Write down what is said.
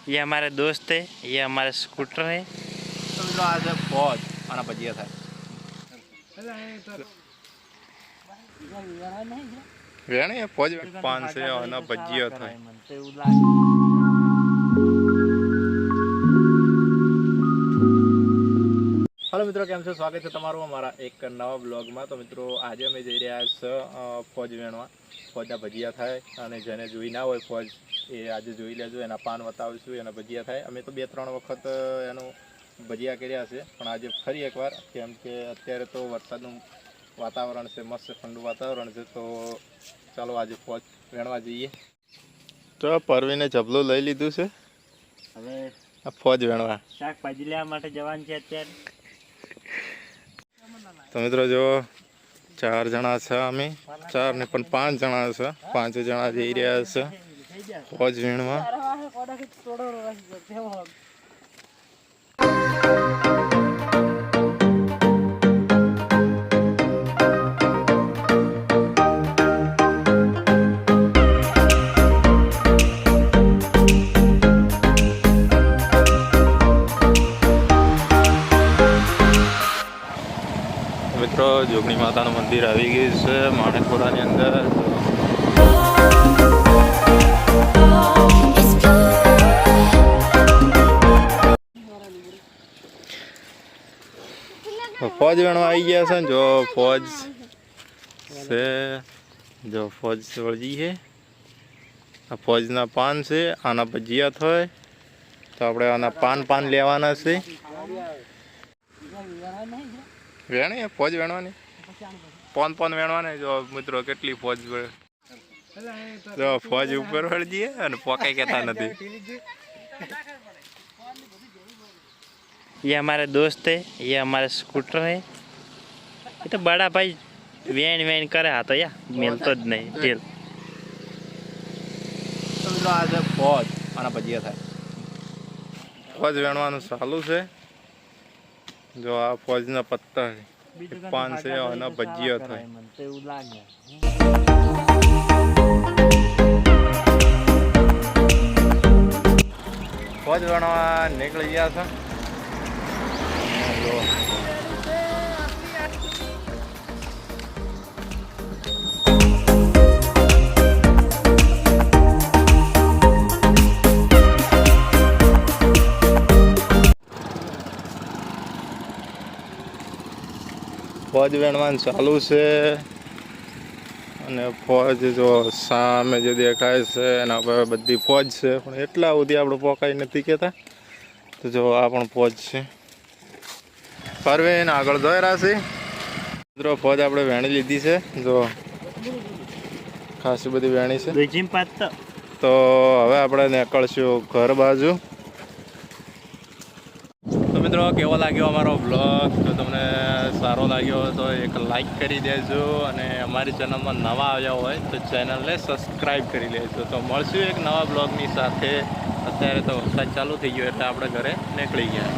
ये हमारे दोस्त है, ये हमारा स्कूटर है। तो मित्रों आज फौज आना भजिया था વેણે ફોજ 500 આના ભજીયા થાય। हेलो मित्रों केम छो स्वागत है तमारू अमारा एक नवा ब्लॉग में। तो मित्रों आज अमे जई रह्या छे फौज वेणवा। फौजना भजिया थाय अने जेने जोई ना होय फौज ए आज जोई लेजो। एना पान बतावशुं, एना भजिया थाय। अमे तो 2-3 वखत एनु भजिया कर्या छे, पण आज फरी एकवार केम के अत्यारे तो वरसादनुं वातावरण से मस्त ठंडू वातावरण से। तो चलो आज फौज वेणवा जईए। तो परवीने जबलो लई लीधुं छे, हवे फौज वेणवा શાકભાજી લેવા માટે જવાનું છે અત્યારે। तो मित्रों जो 4 जना छे, अमे 4 ने पण 5 जना छे। 5 जना जई रह्या छे फौज वेणवा। मित्रों जोगणी माता मंदिर आई गई है माणेकपुरा अंदर। फौज वेणवा आई गया है। जो फौज से जो फौज से वळगी है फौजना पान से आना भजिया थाय। तो आपणे आना पान लेवाना छे। वेणे फौज वेणवानी पान वेणवाने। जो मित्रों केटली फौज जो फौज ऊपर वळगी है अने पोकाई केता नथी। ये हमारे दोस्त है, ये हमारा स्कूटर है। ये तो बड़ा भाई वेण करे हा तो या मिलतो ज नहीं तेल। तो मित्रों आज फौज आना भजिया थाय। फौज वेणवानुं चालू छे। जो आ फौजना पत्ता है 500 आना भजिया थाय। फौज वेणवा निकली गया था। फौज वेणवान चालू से। फौज जो सामे जो देखाय छे एना पर बधी फौज छे, पण एटला सुधी आपणे पोकाई नथी केता। तो जो आ पण फौज छे। परवीन आगळ जोई रह्या छे। मित्रों फौज आपणे वेणी लीधी छे। जो खासी बधी वेणी छे। तो हवे आपणे निकळशुं घर बाजू। तो मित्रों केवो लाग्यो अमारो ब्लॉग। तो तमने सारो लाग्यो तो एक लाइक करी देजो अने अमारी चेनल में नवा आव्या होय तो चेनल ने सब्सक्राइब करी लेजो। तो मळशुं एक नवा ब्लॉगनी साथे। अत्यारे तो वरसाद चालू थई गयो एटले आपणे घरे નીકળી ગયા।